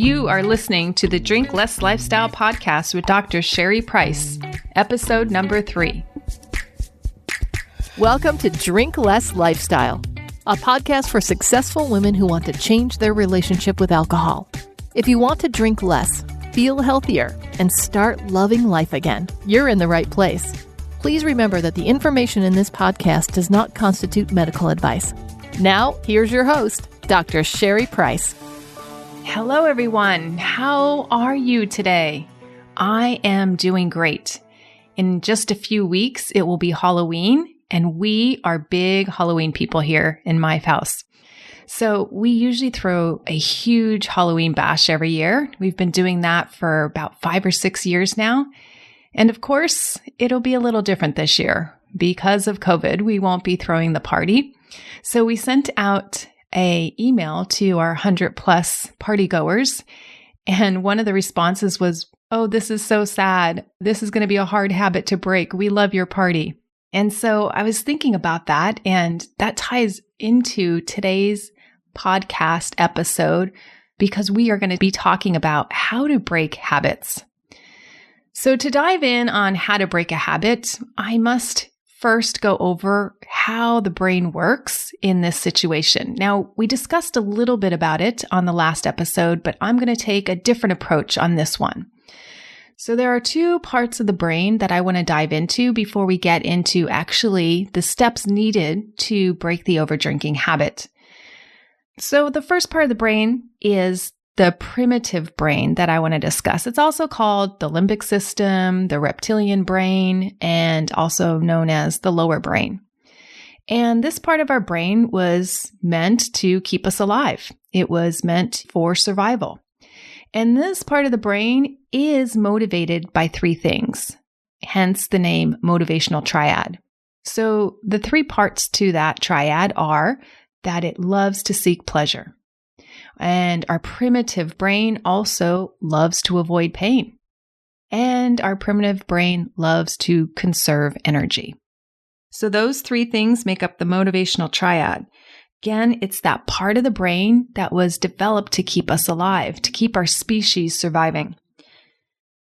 You are listening to the Drink Less Lifestyle podcast with Dr. Sherry Price, episode number 3. Welcome to Drink Less Lifestyle, a podcast for successful women who want to change their relationship with alcohol. If you want to drink less, feel healthier, and start loving life again, you're in the right place. Please remember that the information in this podcast does not constitute medical advice. Now, here's your host, Dr. Sherry Price. Hello, everyone. How are you today? I am doing great. In just a few weeks, it will be Halloween, and we are big Halloween people here in my house. So we usually throw a huge Halloween bash every year. We've been doing that for about 5 or 6 years now. And of course, it'll be a little different this year. Because of COVID, we won't be throwing the party. So we sent out an email to our 100 plus party goers. And one of the responses was, "Oh, this is so sad. This is going to be a hard habit to break. We love your party." And so I was thinking about that, and that ties into today's podcast episode because we are going to be talking about how to break habits. So to dive in on how to break a habit, I must first go over how the brain works in this situation. Now, we discussed a little bit about it on the last episode, but I'm going to take a different approach on this one. So there are 2 parts of the brain that I want to dive into before we get into actually the steps needed to break the overdrinking habit. So the first part of the brain is the primitive brain that I want to discuss. It's also called the limbic system, the reptilian brain, and also known as the lower brain. And this part of our brain was meant to keep us alive. It was meant for survival. And this part of the brain is motivated by 3 things, hence the name Motivational Triad. So the 3 parts to that triad are that it loves to seek pleasure. And our primitive brain also loves to avoid pain. And our primitive brain loves to conserve energy. So those 3 things make up the motivational triad. Again, it's that part of the brain that was developed to keep us alive, to keep our species surviving.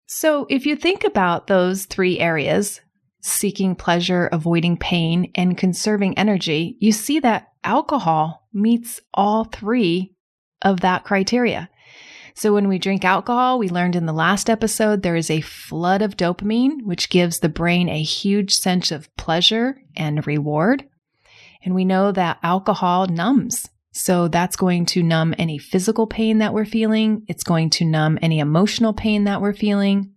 So if you think about those 3 areas, seeking pleasure, avoiding pain, and conserving energy, you see that alcohol meets all 3 of that criteria. So when we drink alcohol, we learned in the last episode, there is a flood of dopamine, which gives the brain a huge sense of pleasure and reward. And we know that alcohol numbs. So that's going to numb any physical pain that we're feeling. It's going to numb any emotional pain that we're feeling.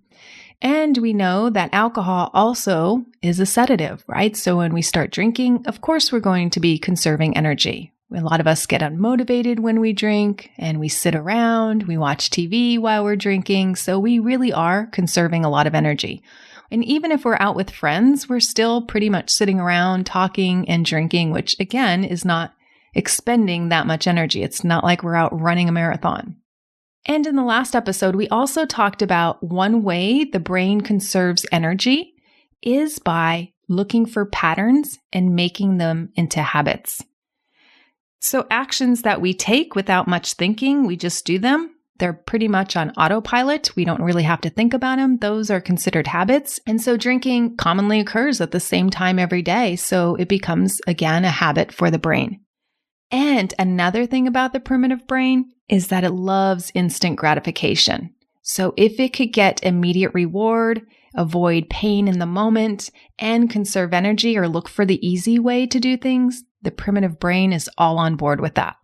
And we know that alcohol also is a sedative, right? So when we start drinking, of course, we're going to be conserving energy. A lot of us get unmotivated when we drink and we sit around, we watch TV while we're drinking. So we really are conserving a lot of energy. And even if we're out with friends, we're still pretty much sitting around talking and drinking, which again is not expending that much energy. It's not like we're out running a marathon. And in the last episode, we also talked about one way the brain conserves energy is by looking for patterns and making them into habits. So actions that we take without much thinking, we just do them. They're pretty much on autopilot. We don't really have to think about them. Those are considered habits. And so drinking commonly occurs at the same time every day. So it becomes, again, a habit for the brain. And another thing about the primitive brain is that it loves instant gratification. So if it could get immediate reward, avoid pain in the moment, and conserve energy or look for the easy way to do things, the primitive brain is all on board with that.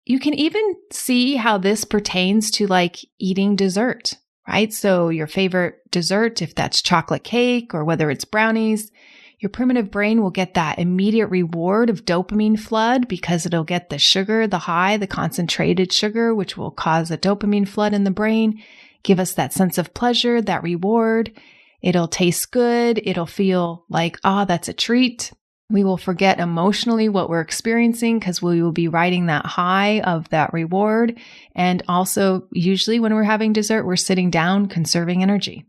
You can even see how this pertains to like eating dessert, right? So your favorite dessert, if that's chocolate cake or whether it's brownies, your primitive brain will get that immediate reward of dopamine flood because it'll get the sugar, the high, the concentrated sugar, which will cause a dopamine flood in the brain, give us that sense of pleasure, that reward. It'll taste good. It'll feel like, that's a treat. We will forget emotionally what we're experiencing because we will be riding that high of that reward. And also, usually when we're having dessert, we're sitting down, conserving energy.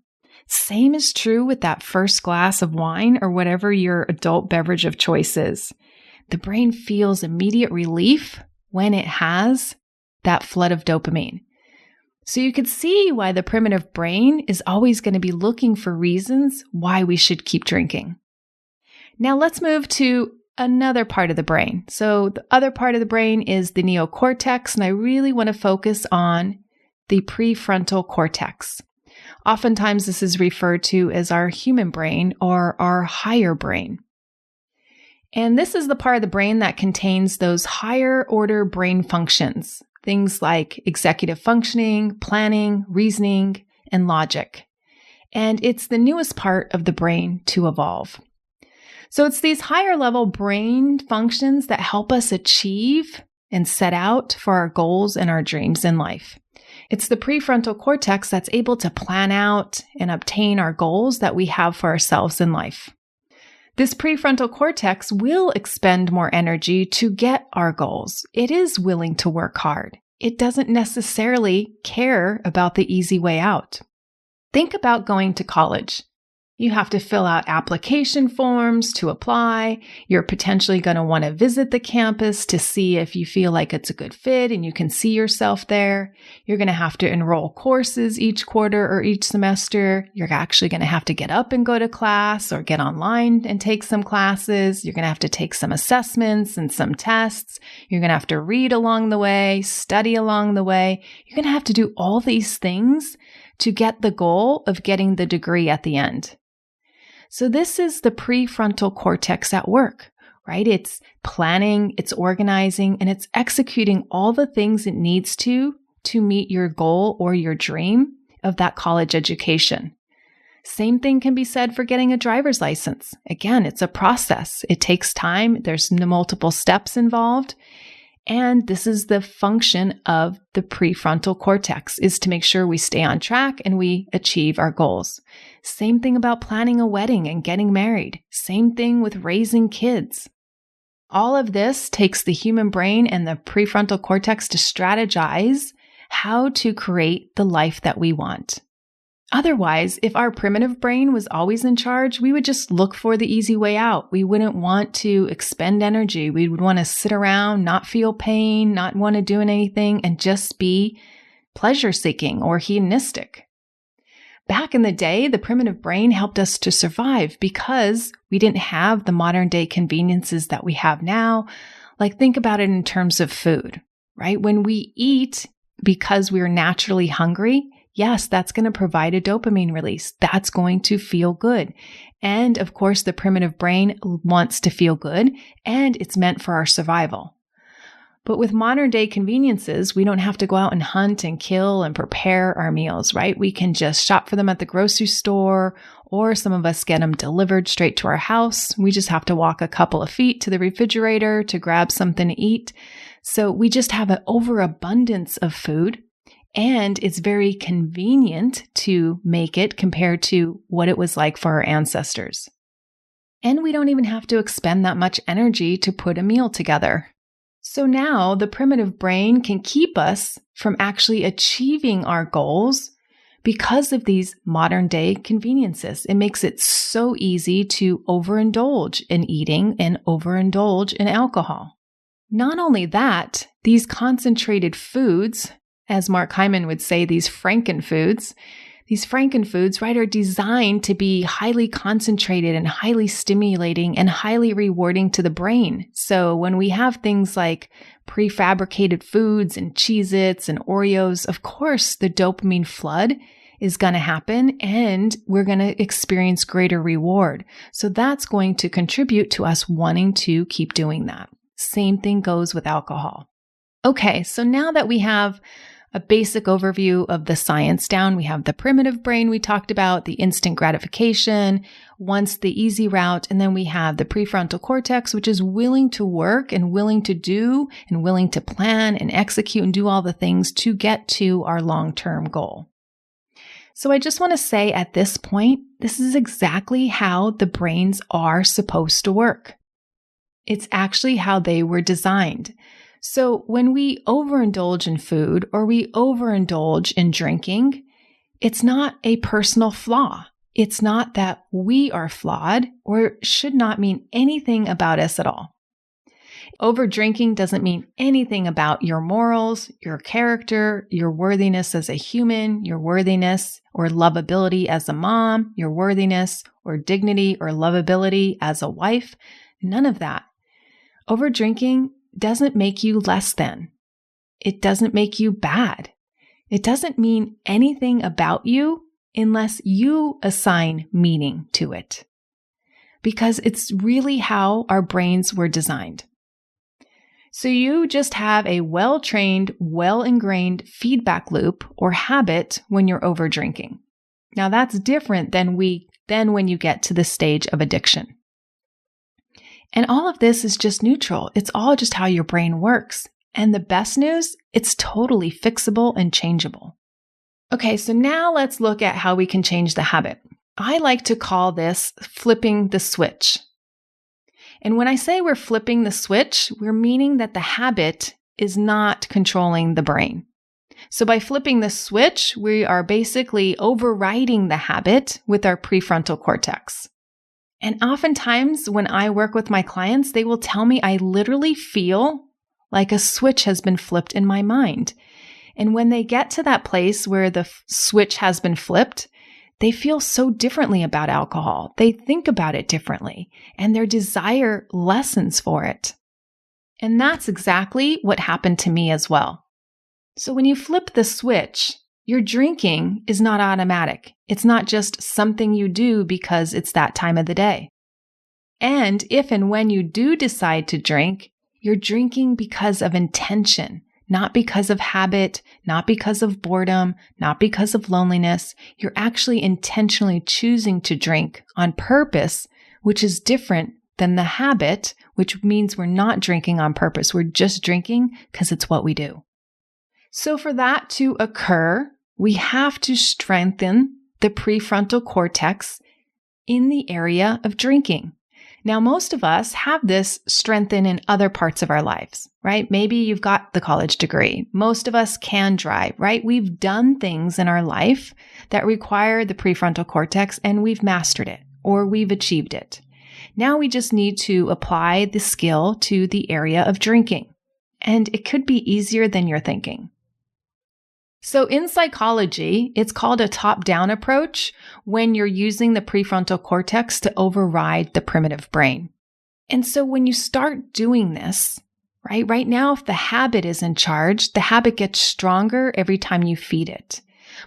Same is true with that first glass of wine or whatever your adult beverage of choice is. The brain feels immediate relief when it has that flood of dopamine. So you could see why the primitive brain is always going to be looking for reasons why we should keep drinking. Now let's move to another part of the brain. So the other part of the brain is the neocortex, and I really want to focus on the prefrontal cortex. Oftentimes this is referred to as our human brain or our higher brain. And this is the part of the brain that contains those higher order brain functions. Things like executive functioning, planning, reasoning, and logic. And it's the newest part of the brain to evolve. So it's these higher level brain functions that help us achieve and set out for our goals and our dreams in life. It's the prefrontal cortex that's able to plan out and obtain our goals that we have for ourselves in life. This prefrontal cortex will expend more energy to get our goals. It is willing to work hard. It doesn't necessarily care about the easy way out. Think about going to college. You have to fill out application forms to apply. You're potentially going to want to visit the campus to see if you feel like it's a good fit and you can see yourself there. You're going to have to enroll courses each quarter or each semester. You're actually going to have to get up and go to class or get online and take some classes. You're going to have to take some assessments and some tests. You're going to have to read along the way, study along the way. You're going to have to do all these things to get the goal of getting the degree at the end. So this is the prefrontal cortex at work, right? It's planning, it's organizing, and it's executing all the things it needs to meet your goal or your dream of that college education. Same thing can be said for getting a driver's license. Again, it's a process. It takes time. There's multiple steps involved. And this is the function of the prefrontal cortex, is to make sure we stay on track and we achieve our goals. Same thing about planning a wedding and getting married. Same thing with raising kids. All of this takes the human brain and the prefrontal cortex to strategize how to create the life that we want. Otherwise, if our primitive brain was always in charge, we would just look for the easy way out. We wouldn't want to expend energy. We would want to sit around, not feel pain, not want to do anything, and just be pleasure-seeking or hedonistic. Back in the day, the primitive brain helped us to survive because we didn't have the modern-day conveniences that we have now. Like, think about it in terms of food, right? When we eat because we're naturally hungry, yes, that's going to provide a dopamine release. That's going to feel good. And of course, the primitive brain wants to feel good, and it's meant for our survival. But with modern day conveniences, we don't have to go out and hunt and kill and prepare our meals, right? We can just shop for them at the grocery store, or some of us get them delivered straight to our house. We just have to walk a couple of feet to the refrigerator to grab something to eat. So we just have an overabundance of food. And it's very convenient to make it compared to what it was like for our ancestors. And we don't even have to expend that much energy to put a meal together. So now the primitive brain can keep us from actually achieving our goals because of these modern day conveniences. It makes it so easy to overindulge in eating and overindulge in alcohol. Not only that, these concentrated foods, as Mark Hyman would say, these frankenfoods, right, are designed to be highly concentrated and highly stimulating and highly rewarding to the brain. So when we have things like prefabricated foods and Cheez-Its and Oreos, of course, the dopamine flood is going to happen and we're going to experience greater reward. So that's going to contribute to us wanting to keep doing that. Same thing goes with alcohol. Okay, so now that we have a basic overview of the science down, we have the primitive brain we talked about, the instant gratification, wants the easy route, and then we have the prefrontal cortex, which is willing to work and willing to do and willing to plan and execute and do all the things to get to our long-term goal. So I just want to say at this point, this is exactly how the brains are supposed to work. It's actually how they were designed. So when we overindulge in food or we overindulge in drinking, it's not a personal flaw. It's not that we are flawed or should not mean anything about us at all. Overdrinking doesn't mean anything about your morals, your character, your worthiness as a human, your worthiness or lovability as a mom, your worthiness or dignity or lovability as a wife. None of that. Overdrinking doesn't make you less than. It doesn't make you bad. It doesn't mean anything about you unless you assign meaning to it. Because it's really how our brains were designed. So you just have a well-trained, well-ingrained feedback loop or habit when you're overdrinking. Now that's different than when you get to the stage of addiction. And all of this is just neutral. It's all just how your brain works. And the best news, it's totally fixable and changeable. Okay, so now let's look at how we can change the habit. I like to call this flipping the switch. And when I say we're flipping the switch, we're meaning that the habit is not controlling the brain. So by flipping the switch, we are basically overriding the habit with our prefrontal cortex. And oftentimes when I work with my clients, they will tell me I literally feel like a switch has been flipped in my mind. And when they get to that place where the switch has been flipped, they feel so differently about alcohol. They think about it differently, and their desire lessens for it. And that's exactly what happened to me as well. So when you flip the switch, your drinking is not automatic. It's not just something you do because it's that time of the day. And if and when you do decide to drink, you're drinking because of intention. Not because of habit, not because of boredom, not because of loneliness. You're actually intentionally choosing to drink on purpose, which is different than the habit, which means we're not drinking on purpose. We're just drinking because it's what we do. So for that to occur, we have to strengthen the prefrontal cortex in the area of drinking. Now, most of us have this strengthened in other parts of our lives, right? Maybe you've got the college degree. Most of us can drive, right? We've done things in our life that require the prefrontal cortex and we've mastered it or we've achieved it. Now we just need to apply the skill to the area of drinking. And it could be easier than you're thinking. So in psychology, it's called a top-down approach when you're using the prefrontal cortex to override the primitive brain. And so when you start doing this, right now, if the habit is in charge, the habit gets stronger every time you feed it.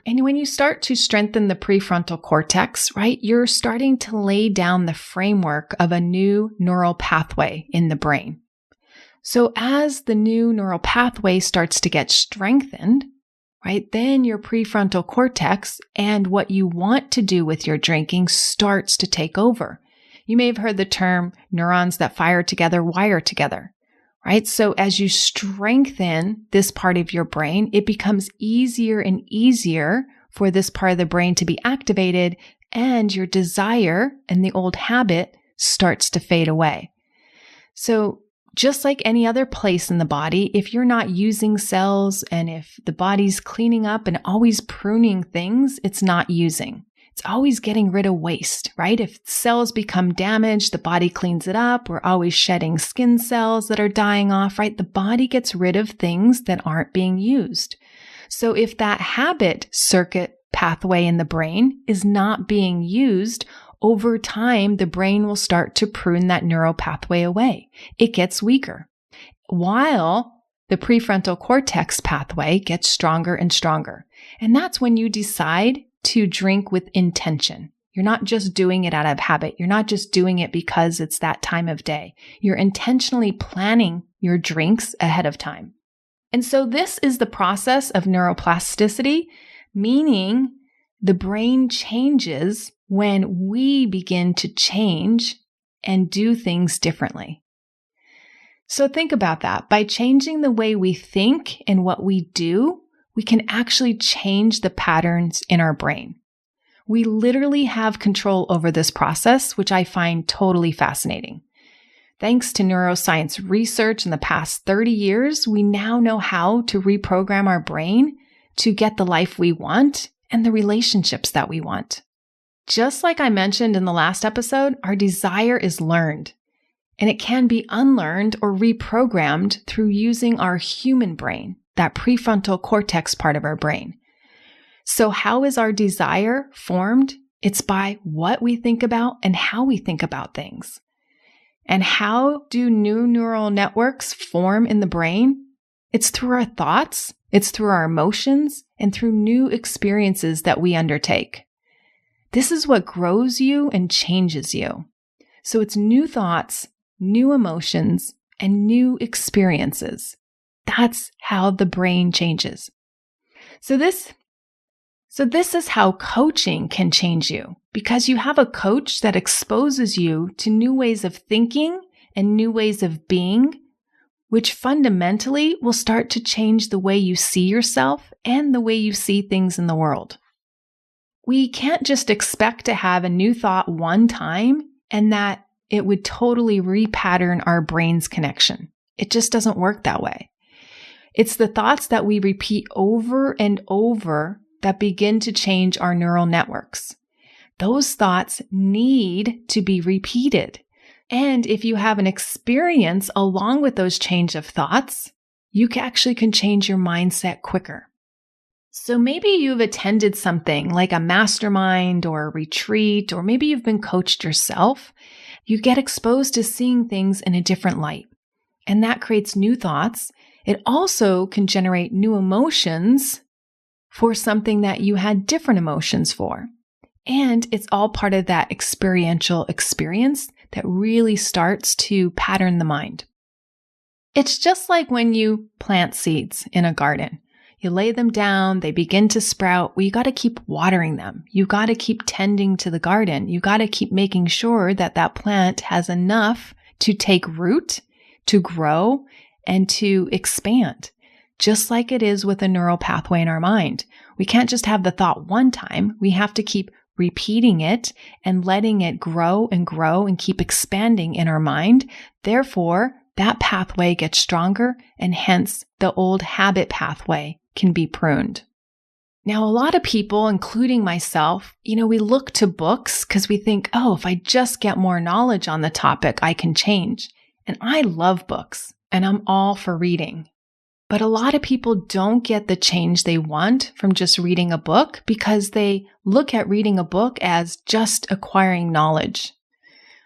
And when you start to strengthen the prefrontal cortex, right, you're starting to lay down the framework of a new neural pathway in the brain. So as the new neural pathway starts to get strengthened, right, then your prefrontal cortex and what you want to do with your drinking starts to take over. You may have heard the term neurons that fire together wire together, right? So as you strengthen this part of your brain, it becomes easier and easier for this part of the brain to be activated, and your desire and the old habit starts to fade away. So just like any other place in the body, if you're not using cells and if the body's cleaning up and always pruning things, it's not using. It's always getting rid of waste, right? If cells become damaged, the body cleans it up. We're always shedding skin cells that are dying off, right? The body gets rid of things that aren't being used. So if that habit circuit pathway in the brain is not being used, over time, the brain will start to prune that neural pathway away. It gets weaker, while the prefrontal cortex pathway gets stronger and stronger. And that's when you decide to drink with intention. You're not just doing it out of habit. You're not just doing it because it's that time of day. You're intentionally planning your drinks ahead of time. And so this is the process of neuroplasticity, meaning the brain changes when we begin to change and do things differently. So think about that. By changing the way we think and what we do, we can actually change the patterns in our brain. We literally have control over this process, which I find totally fascinating. Thanks to neuroscience research in the past 30 years, we now know how to reprogram our brain to get the life we want and the relationships that we want. Just like I mentioned in the last episode, our desire is learned. And it can be unlearned or reprogrammed through using our human brain, that prefrontal cortex part of our brain. So how is our desire formed? It's by what we think about and how we think about things. And how do new neural networks form in the brain? It's through our thoughts, it's through our emotions, and through new experiences that we undertake. This is what grows you and changes you. So it's new thoughts, new emotions, and new experiences. That's how the brain changes. So this is how coaching can change you, because you have a coach that exposes you to new ways of thinking and new ways of being, which fundamentally will start to change the way you see yourself and the way you see things in the world. We can't just expect to have a new thought one time and that it would totally repattern our brain's connection. It just doesn't work that way. It's the thoughts that we repeat over and over that begin to change our neural networks. Those thoughts need to be repeated. And if you have an experience along with those change of thoughts, you actually can change your mindset quicker. So maybe you've attended something like a mastermind or a retreat, or maybe you've been coached yourself. You get exposed to seeing things in a different light, and that creates new thoughts. It also can generate new emotions for something that you had different emotions for. And it's all part of that experiential experience that really starts to pattern the mind. It's just like when you plant seeds in a garden. You lay them down, they begin to sprout. Well, you got to keep watering them. You got to keep tending to the garden. You got to keep making sure that that plant has enough to take root, to grow, and to expand. Just like it is with a neural pathway in our mind. We can't just have the thought one time. We have to keep repeating it and letting it grow and keep expanding in our mind. Therefore, that pathway gets stronger, and hence the old habit pathway can be pruned. Now, a lot of people, including myself, we look to books because we think, if I just get more knowledge on the topic, I can change. And I love books, and I'm all for reading. But a lot of people don't get the change they want from just reading a book because they look at reading a book as just acquiring knowledge.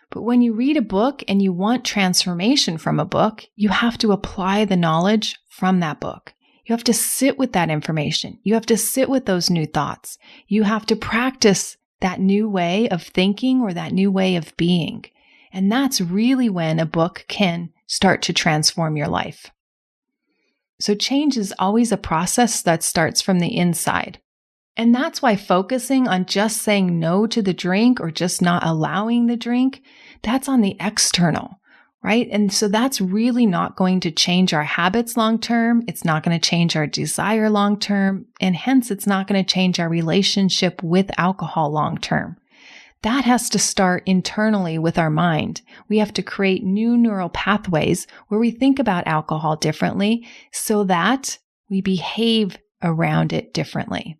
But when you read a book and you want transformation from a book, you have to apply the knowledge from that book. You have to sit with that information. You have to sit with those new thoughts. You have to practice that new way of thinking or that new way of being. And that's really when a book can start to transform your life. So change is always a process that starts from the inside. And that's why focusing on just saying no to the drink or just not allowing the drink, that's on the external, right? And so that's really not going to change our habits long term. It's not going to change our desire long term. And hence, it's not going to change our relationship with alcohol long term. That has to start internally with our mind. We have to create new neural pathways where we think about alcohol differently so that we behave around it differently.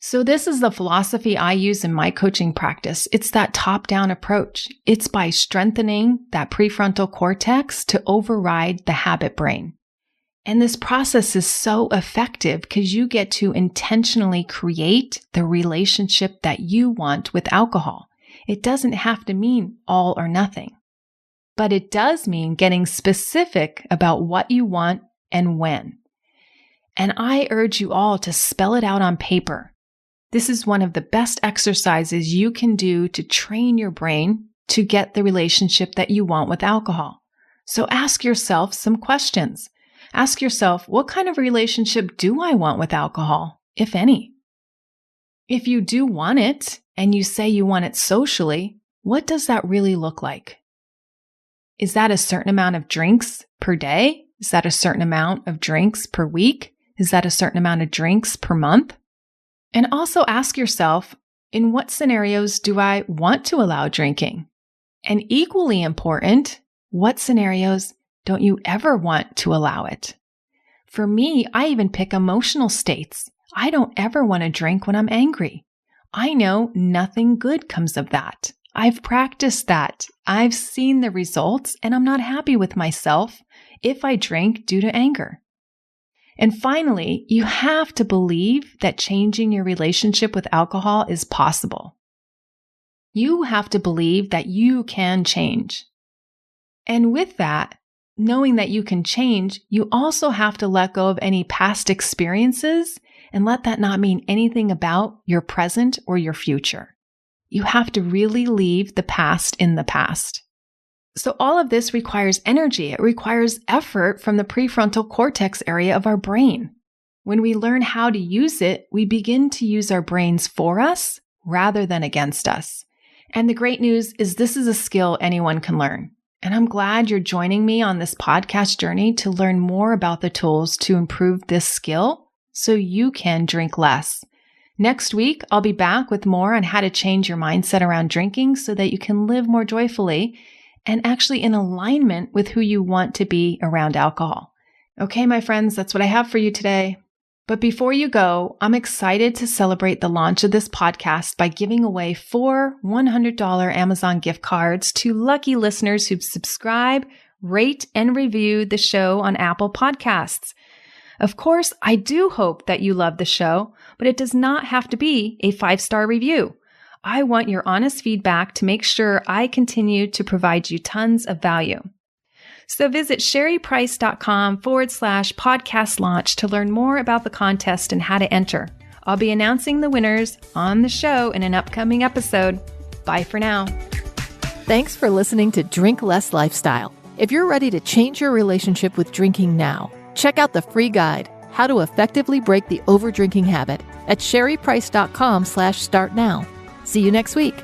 So this is the philosophy I use in my coaching practice. It's that top-down approach. It's by strengthening that prefrontal cortex to override the habit brain. And this process is so effective because you get to intentionally create the relationship that you want with alcohol. It doesn't have to mean all or nothing, but it does mean getting specific about what you want and when. And I urge you all to spell it out on paper. This is one of the best exercises you can do to train your brain to get the relationship that you want with alcohol. So ask yourself some questions. Ask yourself, what kind of relationship do I want with alcohol, if any? If you do want it, and you say you want it socially, what does that really look like? Is that a certain amount of drinks per day? Is that a certain amount of drinks per week? Is that a certain amount of drinks per month? And also ask yourself, in what scenarios do I want to allow drinking? And equally important, what scenarios don't you ever want to allow it? For me, I even pick emotional states. I don't ever want to drink when I'm angry. I know nothing good comes of that. I've practiced that. I've seen the results, and I'm not happy with myself if I drink due to anger. And finally, you have to believe that changing your relationship with alcohol is possible. You have to believe that you can change. And with that, knowing that you can change, you also have to let go of any past experiences and let that not mean anything about your present or your future. You have to really leave the past in the past. So all of this requires energy. It requires effort from the prefrontal cortex area of our brain. When we learn how to use it, we begin to use our brains for us rather than against us. And the great news is this is a skill anyone can learn. And I'm glad you're joining me on this podcast journey to learn more about the tools to improve this skill so you can drink less. Next week, I'll be back with more on how to change your mindset around drinking so that you can live more joyfully and actually in alignment with who you want to be around alcohol. Okay, my friends, that's what I have for you today. But before you go, I'm excited to celebrate the launch of this podcast by giving away 4 $100 Amazon gift cards to lucky listeners who subscribe, rate, and review the show on Apple Podcasts. Of course, I do hope that you love the show, but it does not have to be a 5-star review. I want your honest feedback to make sure I continue to provide you tons of value. So visit sherryprice.com/podcast launch to learn more about the contest and how to enter. I'll be announcing the winners on the show in an upcoming episode. Bye for now. Thanks for listening to Drink Less Lifestyle. If you're ready to change your relationship with drinking now, check out the free guide, How to Effectively Break the Overdrinking Habit, at sherryprice.com/start now. See you next week.